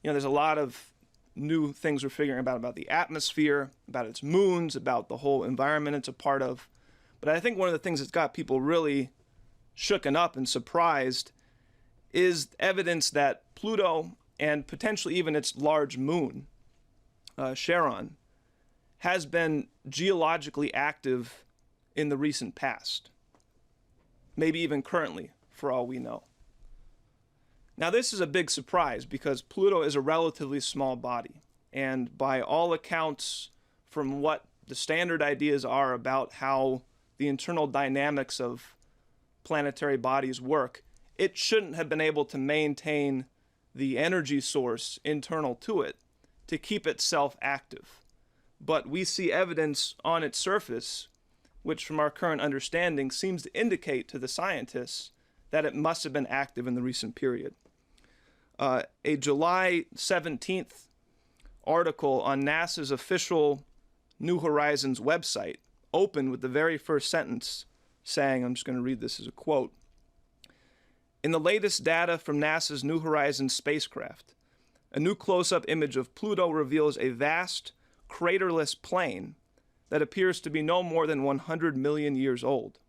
Speaker 3: there's a lot of new things we're figuring about the atmosphere, about its moons, about the whole environment it's a part of. But I think one of the things that's got people really shooken up and surprised is evidence that Pluto, and potentially even its large moon, Charon, has been geologically active in the recent past. Maybe even currently, for all we know. Now, this is a big surprise because Pluto is a relatively small body. And by all accounts, from what the standard ideas are about how the internal dynamics of planetary bodies work, it shouldn't have been able to maintain the energy source internal to it to keep itself active. But we see evidence on its surface, which from our current understanding seems to indicate to the scientists that it must have been active in the recent period. A July 17th article on NASA's official New Horizons website opened with the very first sentence saying, I'm just going to read this as a quote, "In the latest data from NASA's New Horizons spacecraft, a new close-up image of Pluto reveals a vast, craterless plain that appears to be no more than 100 million years old,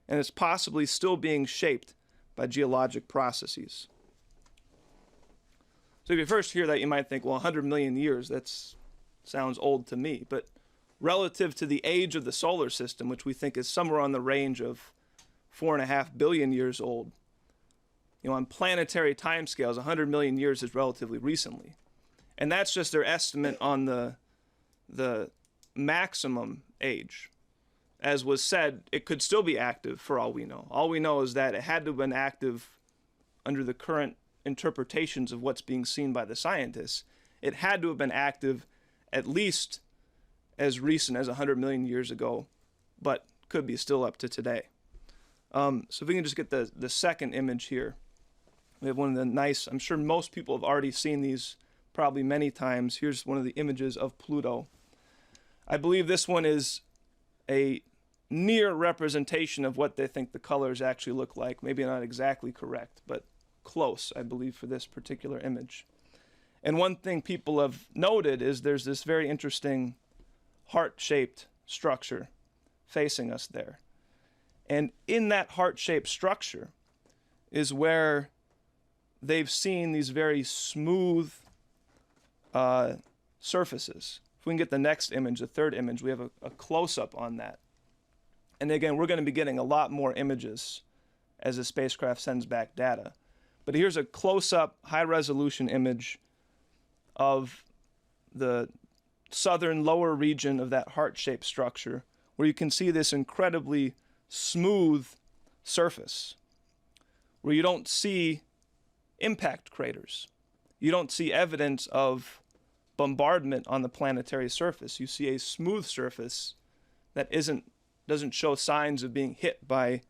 Speaker 3: and is possibly still being shaped by geologic processes." So if you first hear that, you might think, well, 100 million years, that sounds old to me. But relative to the age of the solar system, which we think is somewhere on the range of 4.5 billion years old, on planetary timescales, 100 million years is relatively recently. And that's just their estimate on the maximum age. As was said, it could still be active for all we know. All we know is that it had to have been active under the current interpretations of what's being seen by the scientists. It had to have been active at least as recent as 100 million years ago, but could be still up to today. So if we can just get the second image here. We have one of the nice, I'm sure most people have already seen these probably many times. Here's one of the images of Pluto. I believe this one is a near representation of what they think the colors actually look like. Maybe not exactly correct, but close, I believe, for this particular image. And one thing people have noted is there's this very interesting heart-shaped structure facing us there. And in that heart-shaped structure is where they've seen these very smooth surfaces. If we can get the next image, the third image, we have a close-up on that. And again, we're going to be getting a lot more images as the spacecraft sends back data. But here's a close-up, high-resolution image of the southern lower region of that heart-shaped structure, where you can see this incredibly smooth surface, where you don't see impact craters. You don't see evidence of bombardment on the planetary surface. You see a smooth surface that doesn't show signs of being hit by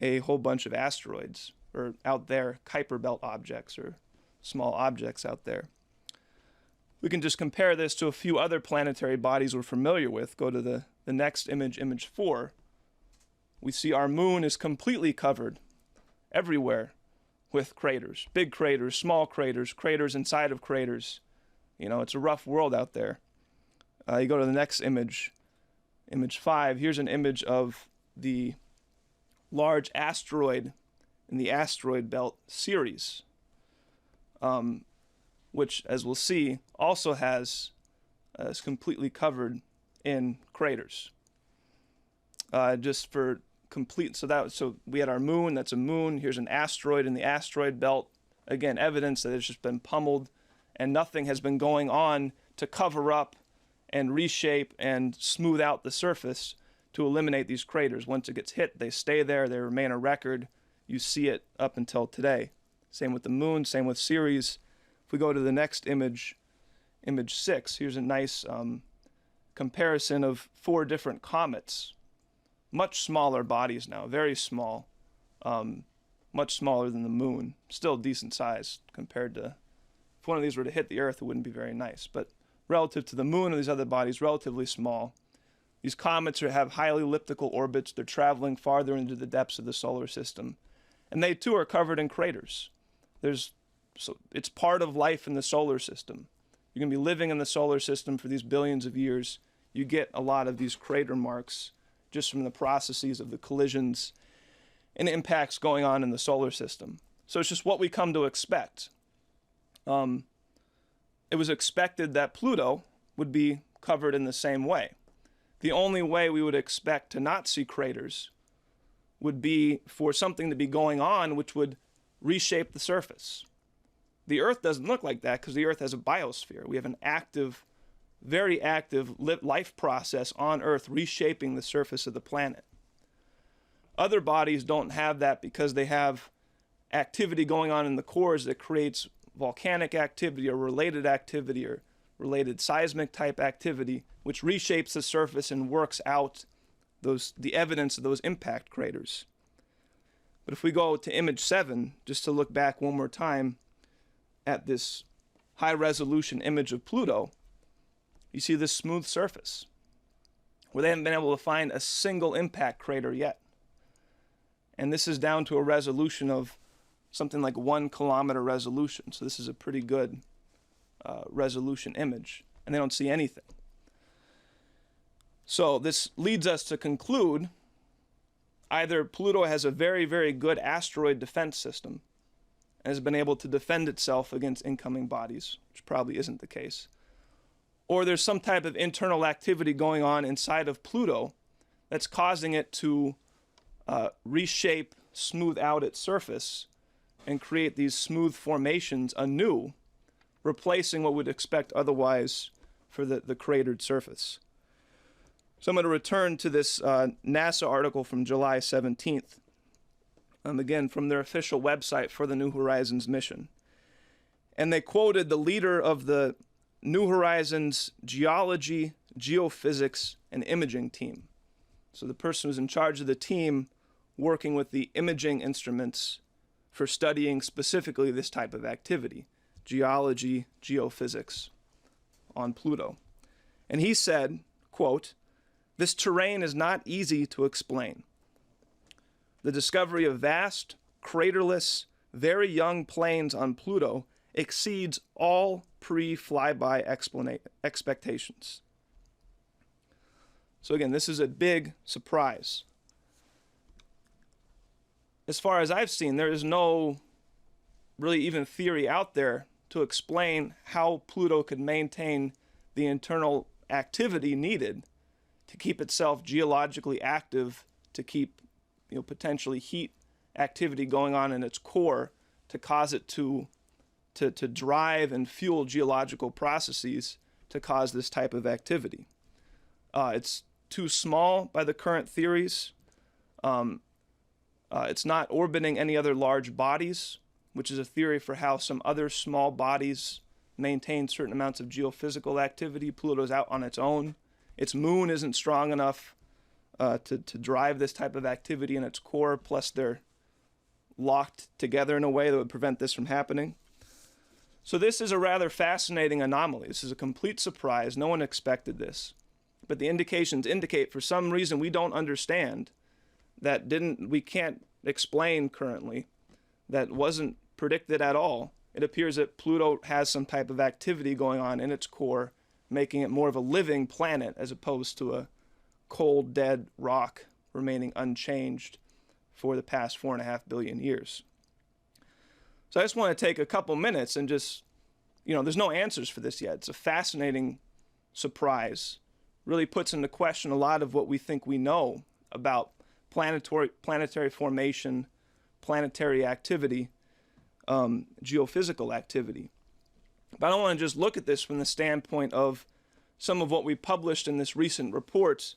Speaker 3: a whole bunch of asteroids or out there Kuiper belt objects or small objects out there. We can just compare this to a few other planetary bodies we're familiar with. Go to the next image, image 4. We see our moon is completely covered everywhere with craters. Big craters, small craters, craters inside of craters. You know, it's a rough world out there. You go to the next image, image 5. Here's an image of the large asteroid in the asteroid belt Ceres, which, as we'll see, also is completely covered in craters. Just for complete, so we had our moon. That's a moon. Here's an asteroid in the asteroid belt. Again, evidence that it's just been pummeled, and nothing has been going on to cover up and reshape and smooth out the surface to eliminate these craters. Once it gets hit, they stay there. They remain a record. You see it up until today. Same with the moon. Same with Ceres. If we go to the next image, image 6, here's a nice comparison of 4 different comets. Much smaller bodies now, very small, much smaller than the moon. Still decent size compared to, if one of these were to hit the Earth, it wouldn't be very nice. But relative to the moon and these other bodies, relatively small. These comets have highly elliptical orbits. They're traveling farther into the depths of the solar system. And they too are covered in craters. So it's part of life in the solar system. You're going to be living in the solar system for these billions of years. You get a lot of these crater marks just from the processes of the collisions and impacts going on in the solar system. So it's just what we come to expect. It was expected that Pluto would be covered in the same way. The only way we would expect to not see craters would be for something to be going on which would reshape the surface. The Earth doesn't look like that because the Earth has a biosphere. We have an active, very active life process on Earth reshaping the surface of the planet. Other bodies don't have that because they have activity going on in the cores that creates volcanic activity or related seismic type activity, which reshapes the surface and works out the evidence of those impact craters. But if we go to image 7, just to look back one more time at this high resolution image of Pluto, you see this smooth surface where they haven't been able to find a single impact crater yet. And this is down to a resolution of something like 1 kilometer resolution. So this is a pretty good resolution image, and they don't see anything. So this leads us to conclude either Pluto has a very, very good asteroid defense system and has been able to defend itself against incoming bodies, which probably isn't the case, or there's some type of internal activity going on inside of Pluto that's causing it to reshape, smooth out its surface, and create these smooth formations anew, replacing what we'd expect otherwise for the cratered surface. So I'm going to return to this NASA article from July 17th, again from their official website for the New Horizons mission. And they quoted the leader of the New Horizons Geology, geophysics and imaging team. So the person who's in charge of the team working with the imaging instruments for studying specifically this type of activity, geology, geophysics on Pluto. And he said, quote, "This terrain is not easy to explain. The discovery of vast, craterless, very young plains on Pluto exceeds all pre-flyby expectations." So again, this is a big surprise. As far as I've seen, there is no really even theory out there to explain how Pluto could maintain the internal activity needed to keep itself geologically active, to keep potentially heat activity going on in its core, to cause it to drive and fuel geological processes to cause this type of activity. It's too small by the current theories. It's not orbiting any other large bodies, which is a theory for how some other small bodies maintain certain amounts of geophysical activity. Pluto's out on its own. Its moon isn't strong enough to drive this type of activity in its core, plus they're locked together in a way that would prevent this from happening. So this is a rather fascinating anomaly. This is a complete surprise. No one expected this. But the indications indicate, for some reason we don't understand, that we can't explain currently, that wasn't predicted at all. It appears that Pluto has some type of activity going on in its core, making it more of a living planet as opposed to a cold, dead rock remaining unchanged for the past 4.5 billion years. So I just want to take a couple minutes and just, there's no answers for this yet. It's a fascinating surprise. Really puts into question a lot of what we think we know about planetary formation, planetary activity, geophysical activity. But I don't want to just look at this from the standpoint of some of what we published in this recent report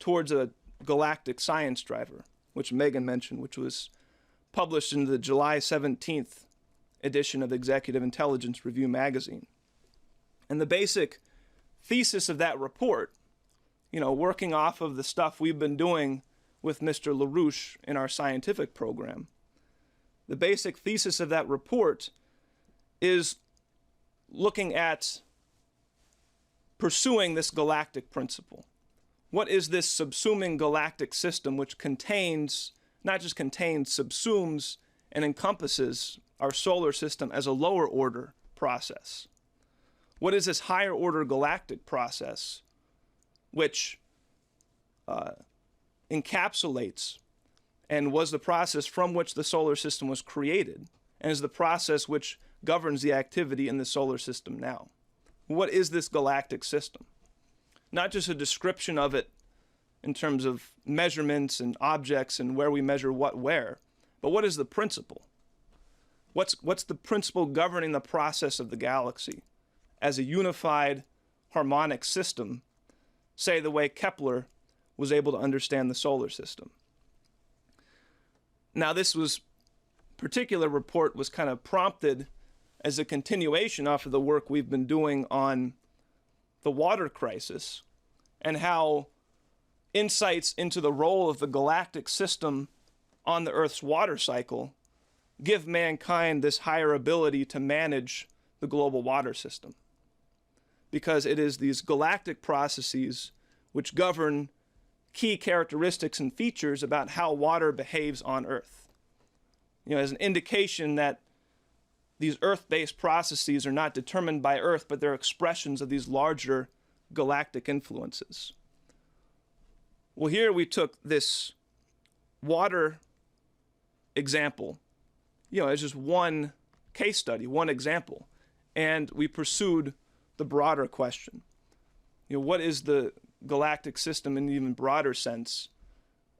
Speaker 3: towards a galactic science driver, which Megan mentioned, which was published in the July 17th edition of Executive Intelligence Review magazine. And the basic thesis of that report, working off of the stuff we've been doing with Mr. LaRouche in our scientific program, the basic thesis of that report is looking at pursuing this galactic principle. What is this subsuming galactic system which contains, not just contains, subsumes and encompasses our solar system as a lower order process? What is this higher order galactic process which encapsulates and was the process from which the solar system was created and is the process which governs the activity in the solar system now? What is this galactic system? Not just a description of it in terms of measurements and objects and where we measure what where, but what is the principle? What's the principle governing the process of the galaxy as a unified harmonic system, say the way Kepler was able to understand the solar system? Now, this particular report was kind of prompted as a continuation off of the work we've been doing on the water crisis and how insights into the role of the galactic system on the Earth's water cycle give mankind this higher ability to manage the global water system. Because it is these galactic processes which govern key characteristics and features about how water behaves on Earth. As an indication that these Earth-based processes are not determined by Earth, but they're expressions of these larger galactic influences. Well, here we took this water example, as just one case study, one example, and we pursued the broader question. What is the galactic system in an even broader sense,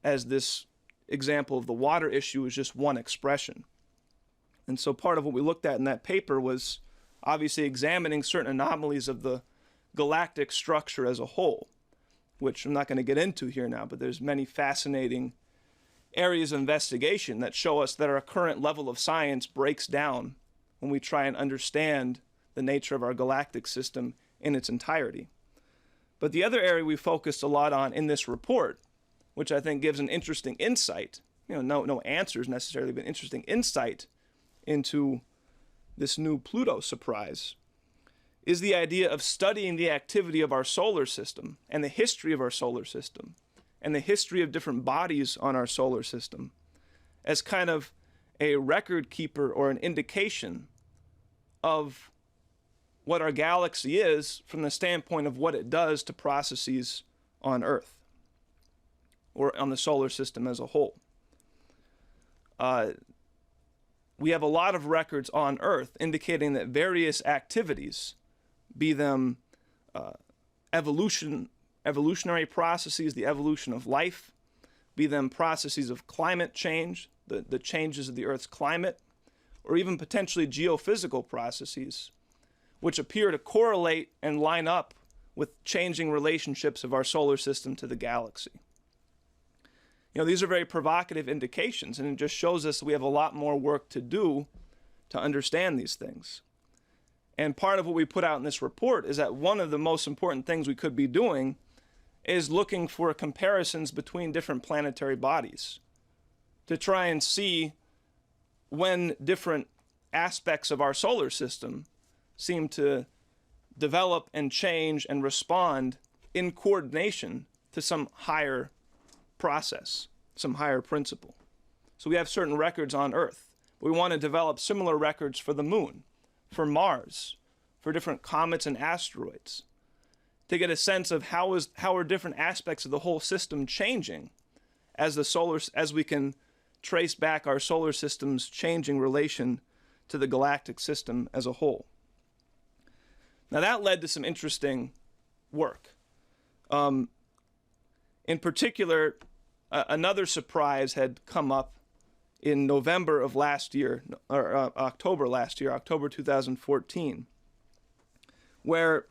Speaker 3: as this example of the water issue is just one expression? And so part of what we looked at in that paper was obviously examining certain anomalies of the galactic structure as a whole, which I'm not going to get into here now, but there's many fascinating areas of investigation that show us that our current level of science breaks down when we try and understand the nature of our galactic system in its entirety. But the other area we focused a lot on in this report, which I think gives an interesting insight, no answers necessarily, but interesting insight into this new Pluto surprise, is the idea of studying the activity of our solar system and the history of our solar system and the history of different bodies on our solar system as kind of a record keeper or an indication of what our galaxy is from the standpoint of what it does to processes on Earth or on the solar system as a whole. We have a lot of records on Earth indicating that various activities, be them evolutionary processes, the evolution of life, be them processes of climate change, the changes of the Earth's climate, or even potentially geophysical processes, which appear to correlate and line up with changing relationships of our solar system to the galaxy. These are very provocative indications, and it just shows us we have a lot more work to do to understand these things. And part of what we put out in this report is that one of the most important things we could be doing is looking for comparisons between different planetary bodies to try and see when different aspects of our solar system seem to develop and change and respond in coordination to some higher process, some higher principle. So we have certain records on Earth. We want to develop similar records for the moon, for Mars, for different comets and asteroids, to get a sense of how are different aspects of the whole system changing as we can trace back our solar system's changing relation to the galactic system as a whole. Now that led to some interesting work. In particular, another surprise had come up in November of last year, or October last year, October 2014, where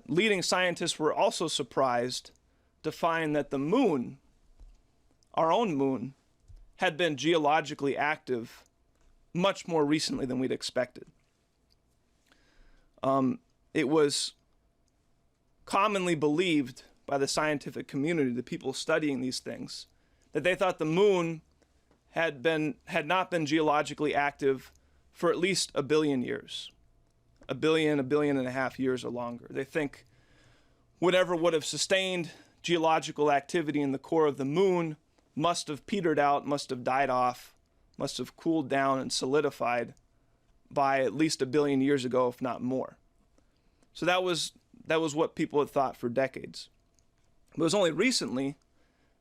Speaker 3: leading scientists were also surprised to find that the moon, our own moon, had been geologically active much more recently than we'd expected. It was commonly believed by the scientific community, the people studying these things, that they thought the moon had not been geologically active for at least 1 billion years. 1 billion and a half years or longer. They think whatever would have sustained geological activity in the core of the moon must have petered out, must have died off, must have cooled down and solidified by at least 1 billion years ago, if not more. So that was what people had thought for decades. It was only recently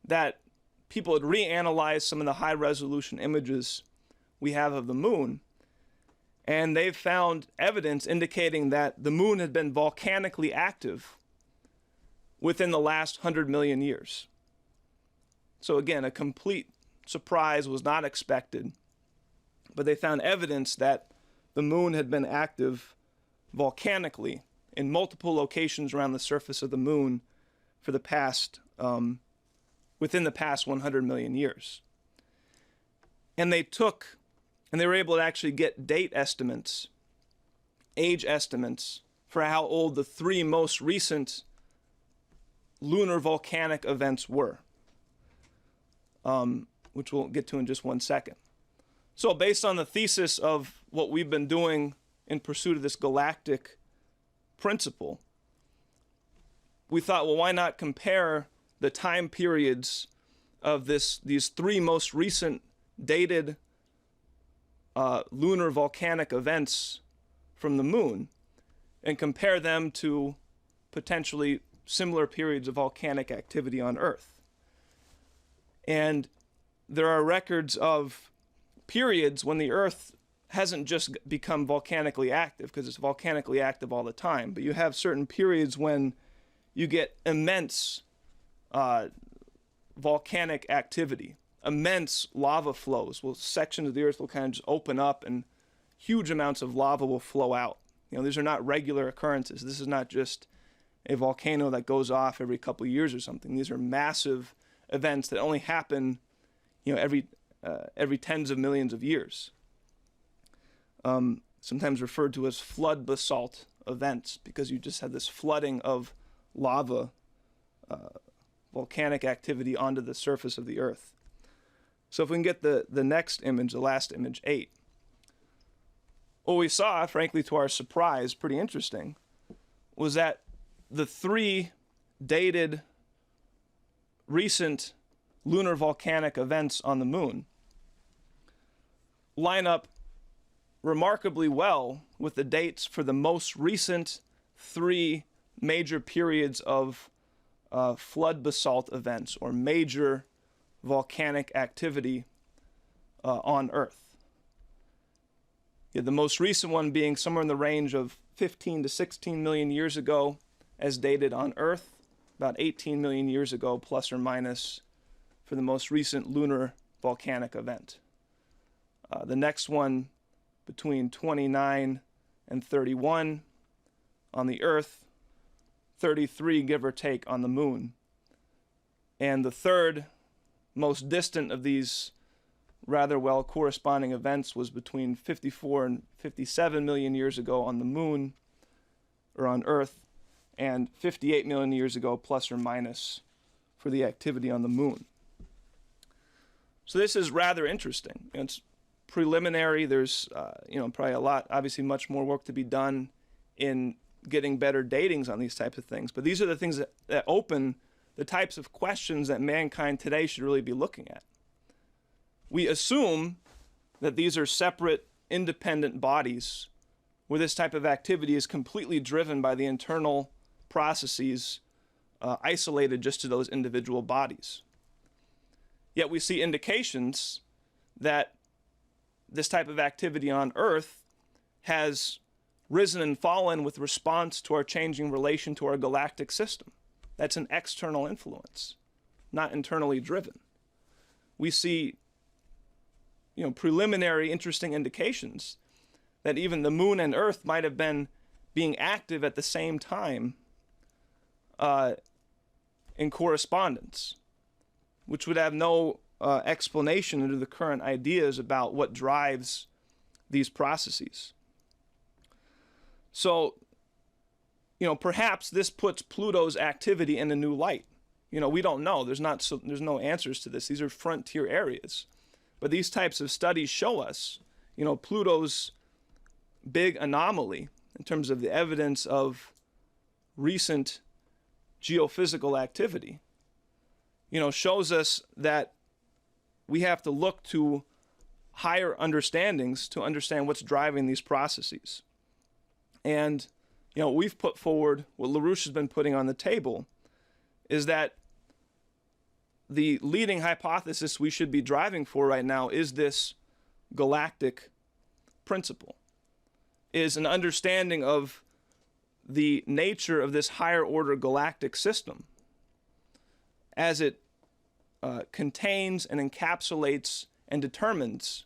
Speaker 3: that people had reanalyzed some of the high-resolution images we have of the moon, and they've found evidence indicating that the moon had been volcanically active within the last 100 million years. So again, a complete surprise, was not expected, but they found evidence that the moon had been active volcanically in multiple locations around the surface of the moon for the past, within the past 100 million years. And they were able to actually get date estimates, age estimates, for how old the 3 most recent lunar volcanic events were, which we'll get to in just one second. So based on the thesis of what we've been doing in pursuit of this galactic principle, we thought, well, why not compare the time periods of these 3 most recent dated lunar volcanic events from the moon and compare them to potentially similar periods of volcanic activity on Earth. And there are records of periods when the Earth hasn't just become volcanically active, because it's volcanically active all the time, but you have certain periods when you get immense volcanic activity, immense lava flows. Well, sections of the Earth will kind of just open up and huge amounts of lava will flow out. These are not regular occurrences. This is not just a volcano that goes off every couple of years or something. These are massive events that only happen, every tens of millions of years. Sometimes referred to as flood basalt events, because you just have this flooding of lava, volcanic activity onto the surface of the Earth. So if we can get the next image, the last image, 8. What we saw, frankly, to our surprise, pretty interesting, was that the 3 dated recent lunar volcanic events on the moon line up remarkably well with the dates for the most recent 3 major periods of flood basalt events or major volcanic activity on Earth. The most recent one being somewhere in the range of 15 to 16 million years ago, as dated on Earth, about 18 million years ago, plus or minus, for the most recent lunar volcanic event. The next one between 29 and 31 on the Earth, 33, give or take, on the moon. And the third most distant of these rather well corresponding events was between 54 and 57 million years ago on the moon, or on Earth, and 58 million years ago, plus or minus, for the activity on the moon. So this is rather interesting. It's preliminary. There's probably a lot, obviously much more work to be done in getting better datings on these types of things. But these are the things that open the types of questions that mankind today should really be looking at. We assume that these are separate, independent bodies where this type of activity is completely driven by the internal processes isolated just to those individual bodies. Yet we see indications that this type of activity on Earth has risen and fallen with response to our changing relation to our galactic system. That's an external influence, not internally driven. We see preliminary interesting indications that even the moon and Earth might have been being active at the same time in correspondence, which would have no explanation under the current ideas about what drives these processes. So, perhaps this puts Pluto's activity in a new light. We don't know. There's no answers to this. These are frontier areas. But these types of studies show us, Pluto's big anomaly in terms of the evidence of recent geophysical activity, shows us that we have to look to higher understandings to understand what's driving these processes. And, we've put forward, what LaRouche has been putting on the table, is that the leading hypothesis we should be driving for right now is this galactic principle, is an understanding of the nature of this higher order galactic system as it contains and encapsulates and determines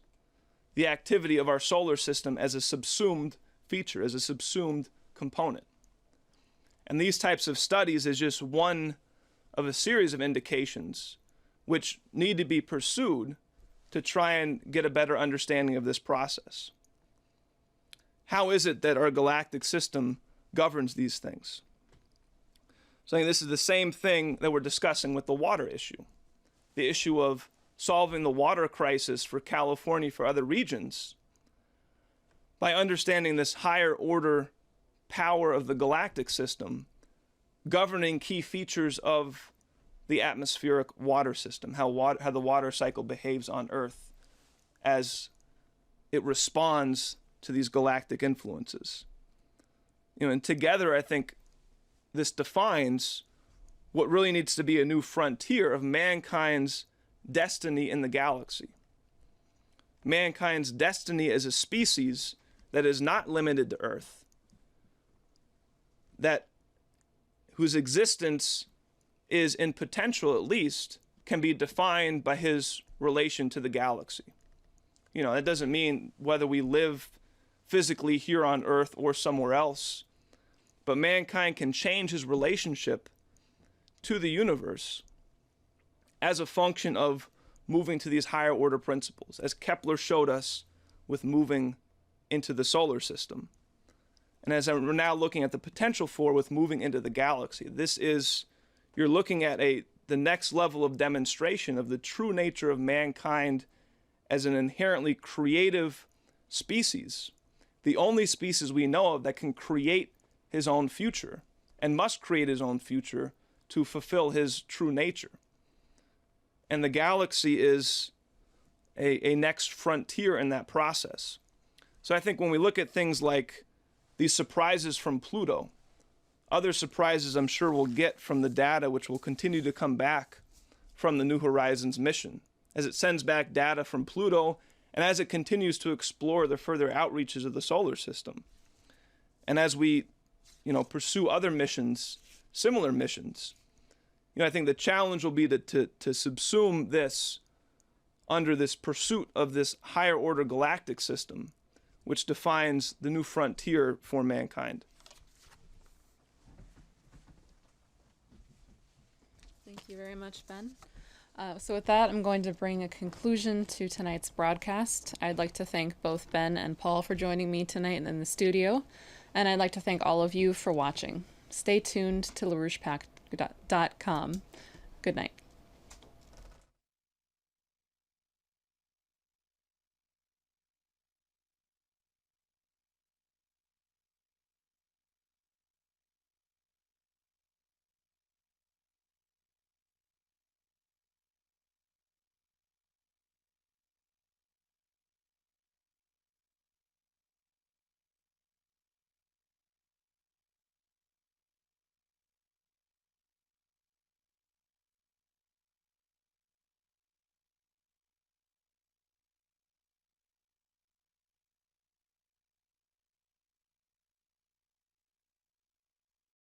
Speaker 3: the activity of our solar system as a subsumed feature, as a subsumed component. And these types of studies is just one of a series of indications which need to be pursued to try and get a better understanding of this process. How is it that our galactic system governs these things? So I think this is the same thing that we're discussing with the water issue. The issue of solving the water crisis for California, for other regions, by understanding this higher order power of the galactic system governing key features of the atmospheric water system, how the water cycle behaves on Earth as it responds to these galactic influences. And together, I think this defines what really needs to be a new frontier of mankind's destiny in the galaxy. Mankind's destiny as a species that is not limited to Earth, whose existence is, in potential at least, can be defined by his relation to the galaxy. That doesn't mean whether we live physically here on Earth or somewhere else, but mankind can change his relationship to the universe as a function of moving to these higher order principles, as Kepler showed us with moving into the solar system. and as we're now looking at the potential for with moving into the galaxy. You're looking at the next level of demonstration of the true nature of mankind as an inherently creative species, the only species we know of that can create his own future and must create his own future to fulfill his true nature. And the galaxy is a next frontier in that process. So I think when we look at things like these surprises from Pluto, other surprises I'm sure we'll get from the data which will continue to come back from the New Horizons mission, as it sends back data from Pluto and as it continues to explore the further outreaches of the solar system. And as we, pursue other missions, similar missions, I think the challenge will be to subsume this under this pursuit of this higher order galactic system, which defines the new frontier for mankind.
Speaker 1: Thank you very much, Ben. So with that, I'm going to bring a conclusion to tonight's broadcast. I'd like to thank both Ben and Paul for joining me tonight in the studio, and I'd like to thank all of you for watching. Stay tuned to LaRouchePact.com. Good night.